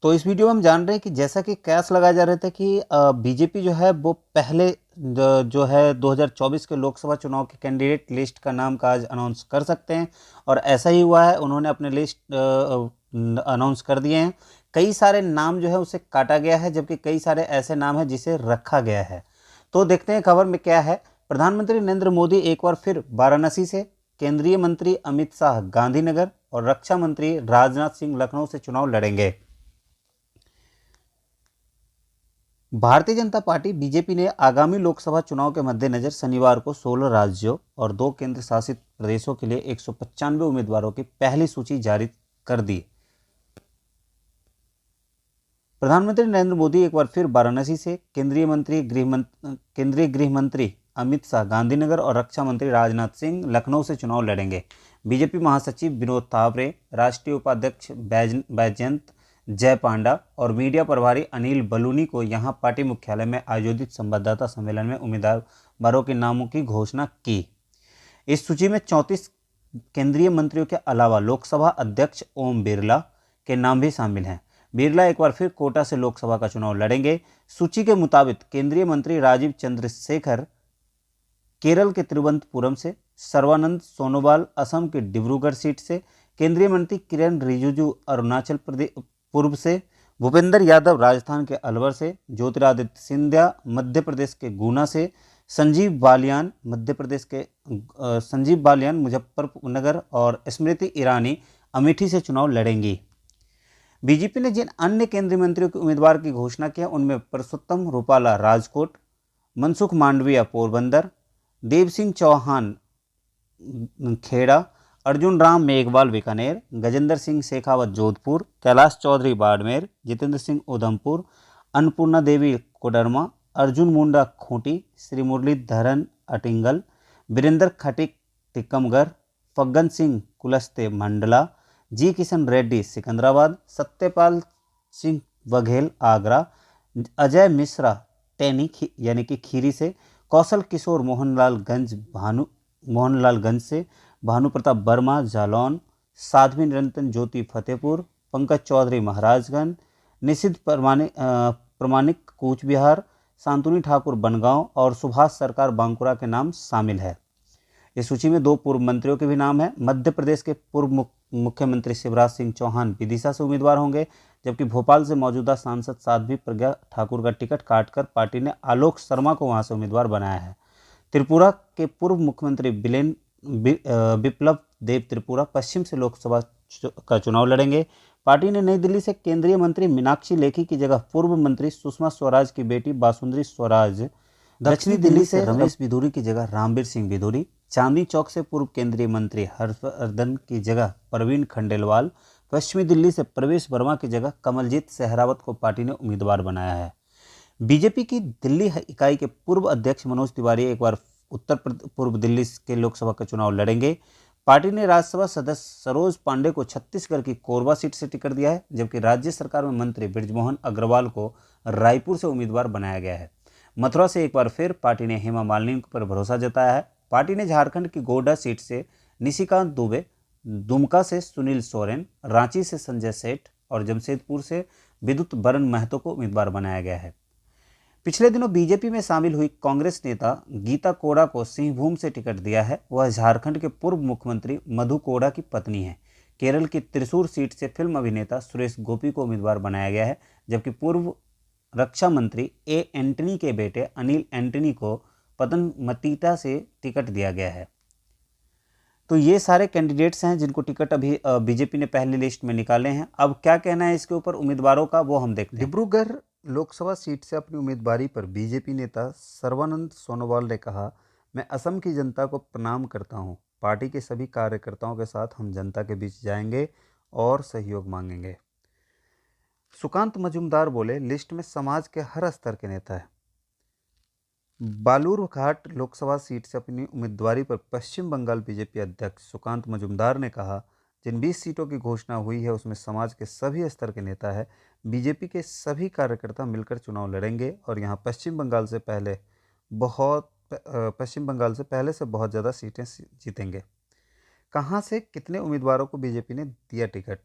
तो इस वीडियो में हम जान रहे हैं कि जैसा कि कयास लगाया जा रहा था कि बीजेपी जो है वो पहले जो है 2024 के लोकसभा चुनाव के कैंडिडेट लिस्ट का नाम का आज अनाउंस कर सकते हैं, और ऐसा ही हुआ है। उन्होंने अपने लिस्ट अनाउंस कर दिए हैं। कई सारे नाम जो है उसे काटा गया है, जबकि कई सारे ऐसे नाम हैं जिसे रखा गया है। तो देखते हैं खबर में क्या है। प्रधानमंत्री नरेंद्र मोदी एक बार फिर वाराणसी से, केंद्रीय मंत्री अमित शाह गांधीनगर और रक्षा मंत्री राजनाथ सिंह लखनऊ से चुनाव लड़ेंगे। भारतीय जनता पार्टी बीजेपी ने आगामी लोकसभा चुनाव के मद्देनजर शनिवार को 16 राज्यों और 2 केंद्र शासित प्रदेशों के लिए 195 उम्मीदवारों की पहली सूची जारी कर दी। प्रधानमंत्री नरेंद्र मोदी एक बार फिर वाराणसी से, केंद्रीय गृह मंत्री अमित शाह गांधीनगर और रक्षा मंत्री राजनाथ सिंह लखनऊ से चुनाव लड़ेंगे। बीजेपी महासचिव विनोद तावरे, राष्ट्रीय उपाध्यक्ष बैजयंत जय पांडा और मीडिया प्रभारी अनिल बलूनी को यहां पार्टी मुख्यालय में आयोजित संवाददाता सम्मेलन में उम्मीदवारों के नामों की घोषणा की। इस सूची में 34 केंद्रीय मंत्रियों के अलावा लोकसभा अध्यक्ष ओम बिरला के नाम भी शामिल हैं। बिरला एक बार फिर कोटा से लोकसभा का चुनाव लड़ेंगे। सूची के मुताबिक केंद्रीय मंत्री राजीव चंद्रशेखर केरल के तिरुवनंतपुरम से, सर्बानंद सोनोवाल असम के डिब्रूगढ़ सीट से, केंद्रीय मंत्री किरण रिजिजू अरुणाचल प्रदेश पूर्व से, भूपेंद्र यादव राजस्थान के अलवर से, ज्योतिरादित्य सिंधिया मध्य प्रदेश के गुना से, संजीव बालियान मुजफ्फरनगर और स्मृति ईरानी अमेठी से चुनाव लड़ेंगी। बीजेपी ने जिन अन्य केंद्रीय मंत्रियों के उम्मीदवार की घोषणा की है उनमें परसोत्तम रूपाला राजकोट, मनसुख मांडविया पोरबंदर, देव सिंह चौहान खेड़ा, अर्जुन राम मेघवाल बीकानेर, गजेंद्र सिंह शेखावत जोधपुर, कैलाश चौधरी बाड़मेर, जितेंद्र सिंह उधमपुर, अन्नपूर्णा देवी कोडरमा, अर्जुन मुंडा खूंटी, श्री मुरलीधरन अटिंगल, वीरेंद्र खटिक टिकमगढ़, फग्गन सिंह कुलस्ते मंडला, जी किशन रेड्डी सिकंदराबाद, सत्यपाल सिंह बघेल आगरा, अजय मिश्रा टैनी यानी कि खीरी से, कौशल किशोर मोहनलालगंज से, भानु प्रताप वर्मा जालौन, साध्वी निरंजन ज्योति फतेहपुर, पंकज चौधरी महाराजगंज, निषिद्ध प्रमाणिक कूच बिहार, शांतनु ठाकुर बनगांव और सुभाष सरकार बांकुरा के नाम शामिल है। इस सूची में 2 पूर्व मंत्रियों के भी नाम हैं। मध्य प्रदेश के पूर्व मुख्यमंत्री शिवराज सिंह चौहान विदिशा से उम्मीदवार होंगे, जबकि भोपाल से मौजूदा सांसद साध्वी प्रज्ञा ठाकुर का टिकट काटकर पार्टी ने आलोक शर्मा को वहां से उम्मीदवार बनाया है। त्रिपुरा के पूर्व मुख्यमंत्री बिप्लब देव त्रिपुरा पश्चिम से लोकसभा का चुनाव लड़ेंगे। पार्टी ने नई दिल्ली से केंद्रीय मंत्री मीनाक्षी लेखी की जगह पूर्व मंत्री सुषमा स्वराज की बेटी बासुंदरी स्वराज, दक्षिणी दिल्ली से रमेश बिधूरी की जगह रामवीर सिंह बिधूरी, चांदनी चौक से पूर्व केंद्रीय मंत्री हर्षवर्धन की जगह प्रवीण खंडेलवाल, पश्चिमी दिल्ली से प्रवेश वर्मा की जगह कमलजीत सहरावत को पार्टी ने उम्मीदवार बनाया है। बीजेपी की दिल्ली इकाई के पूर्व अध्यक्ष मनोज तिवारी एक बार उत्तर पूर्व दिल्ली के लोकसभा का चुनाव लड़ेंगे। पार्टी ने राज्यसभा सदस्य सरोज पांडे को छत्तीसगढ़ की कोरबा सीट से टिकट दिया है, जबकि राज्य सरकार में मंत्री बृजमोहन अग्रवाल को रायपुर से उम्मीदवार बनाया गया है। मथुरा से एक बार फिर पार्टी ने हेमा मालिनी पर भरोसा जताया है। पार्टी ने झारखंड की गोड्डा सीट से निशिकांत दुबे, दुमका से सुनील सोरेन, रांची से संजय सेठ और जमशेदपुर से विद्युत बरन महतो को उम्मीदवार बनाया गया है। पिछले दिनों बीजेपी में शामिल हुई कांग्रेस नेता गीता कोड़ा को सिंहभूम से टिकट दिया है। वह झारखंड के पूर्व मुख्यमंत्री मधु कोड़ा की पत्नी है। केरल की त्रिशूर सीट से फिल्म अभिनेता सुरेश गोपी को उम्मीदवार बनाया गया है, जबकि पूर्व रक्षा मंत्री ए एंटनी के बेटे अनिल एंटनी को पतनमतिट्टा से टिकट दिया गया है। तो ये सारे कैंडिडेट्स हैं जिनको टिकट अभी बीजेपी ने पहली लिस्ट में निकाले हैं। अब क्या कहना है इसके ऊपर उम्मीदवारों का, वो हम देखते हैं। डिब्रूगढ़ लोकसभा सीट से अपनी उम्मीदवारी पर बीजेपी नेता सर्बानंद सोनोवाल ने कहा, मैं असम की जनता को प्रणाम करता हूं। पार्टी के सभी कार्यकर्ताओं के साथ हम जनता के बीच जाएंगे और सहयोग मांगेंगे। सुकांत मजूमदार बोले, लिस्ट में समाज के हर स्तर के नेता हैं। बालूरघाट लोकसभा सीट से अपनी उम्मीदवारी पर पश्चिम बंगाल बीजेपी अध्यक्ष सुकांत मजूमदार ने कहा, जिन 20 सीटों की घोषणा हुई है उसमें समाज के सभी स्तर के नेता हैं। बीजेपी के सभी कार्यकर्ता मिलकर चुनाव लड़ेंगे और यहाँ पश्चिम बंगाल से पहले से बहुत ज़्यादा सीटें जीतेंगे। कहाँ से कितने उम्मीदवारों को बीजेपी ने दिया टिकट?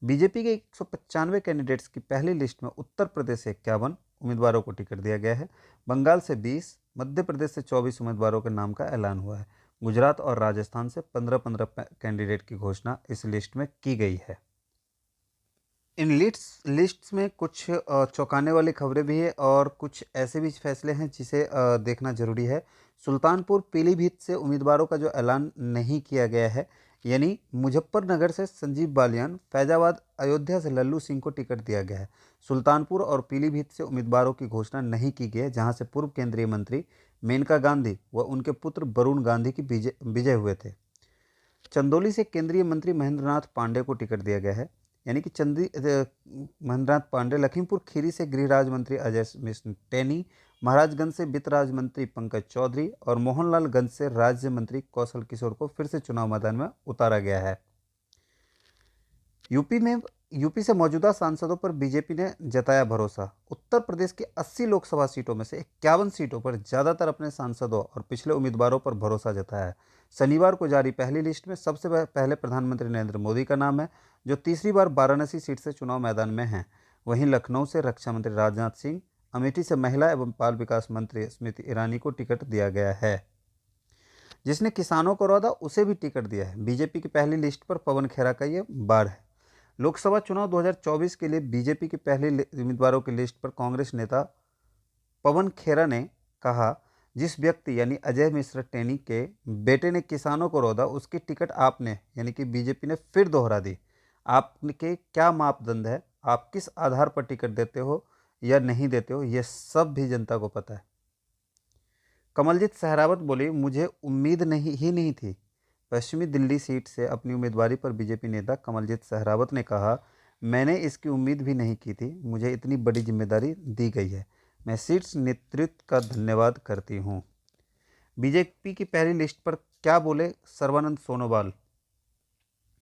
बीजेपी के 195 कैंडिडेट्स की पहली लिस्ट में उत्तर प्रदेश से 51 उम्मीदवारों को टिकट दिया गया है। बंगाल से 20, मध्य प्रदेश से 24 उम्मीदवारों के नाम का ऐलान हुआ है। गुजरात और राजस्थान से 15-15 कैंडिडेट की घोषणा इस लिस्ट में की गई है। इन लिस्ट्स में कुछ चौंकाने वाली खबरें भी है और कुछ ऐसे भी फैसले हैं जिसे देखना जरूरी है। सुल्तानपुर पीलीभीत से उम्मीदवारों का जो ऐलान नहीं किया गया है, यानी मुजफ्फरनगर से संजीव बालियान, फैजाबाद अयोध्या से लल्लू सिंह को टिकट दिया गया है। सुल्तानपुर और पीलीभीत से उम्मीदवारों की घोषणा नहीं की गई है, जहां से पूर्व केंद्रीय मंत्री मेनका गांधी व उनके पुत्र वरुण गांधी की विजय हुए थे। चंदौली से केंद्रीय मंत्री महेंद्रनाथ पांडे को टिकट दिया गया है, यानी कि महेंद्रनाथ पांडे। लखीमपुर खीरी से गृह राज्य मंत्री अजय मिश्र टेनी, महाराजगंज से वित्त राज्य मंत्री पंकज चौधरी और मोहनलालगंज से राज्य मंत्री कौशल किशोर को फिर से चुनाव मैदान में उतारा गया है। यूपी से मौजूदा सांसदों पर बीजेपी ने जताया भरोसा। उत्तर प्रदेश की 80 लोकसभा सीटों में से 51 सीटों पर ज्यादातर अपने सांसदों और पिछले उम्मीदवारों पर भरोसा जताया है। शनिवार को जारी पहली लिस्ट में सबसे पहले प्रधानमंत्री नरेंद्र मोदी का नाम है, जो तीसरी बार वाराणसी सीट से चुनाव मैदान में हैं। वहीं लखनऊ से रक्षा मंत्री राजनाथ सिंह, अमेठी से महिला एवं बाल विकास मंत्री स्मृति ईरानी को टिकट दिया गया है। जिसने किसानों को रौदा उसे भी टिकट दिया है। बीजेपी की पहली लिस्ट पर पवन खेरा का ये बार है। लोकसभा चुनाव 2024 के लिए बीजेपी की पहली उम्मीदवारों की लिस्ट पर कांग्रेस नेता पवन खेरा ने कहा, जिस व्यक्ति यानी अजय मिश्र टेनी के बेटे ने किसानों को रौदा, उसकी टिकट आपने यानी कि बीजेपी ने फिर दोहरा दी। आपके क्या मापदंड है, आप किस आधार पर टिकट देते हो या नहीं देते हो, यह सब भी जनता को पता है। कमलजीत सहरावत बोली, मुझे उम्मीद नहीं थी। पश्चिमी दिल्ली सीट से अपनी उम्मीदवारी पर बीजेपी नेता कमलजीत सहरावत ने कहा, मैंने इसकी उम्मीद भी नहीं की थी। मुझे इतनी बड़ी जिम्मेदारी दी गई है। मैं शीर्ष नेतृत्व का धन्यवाद करती हूँ। बीजेपी की पहली लिस्ट पर क्या बोले सर्बानंद सोनोवाल।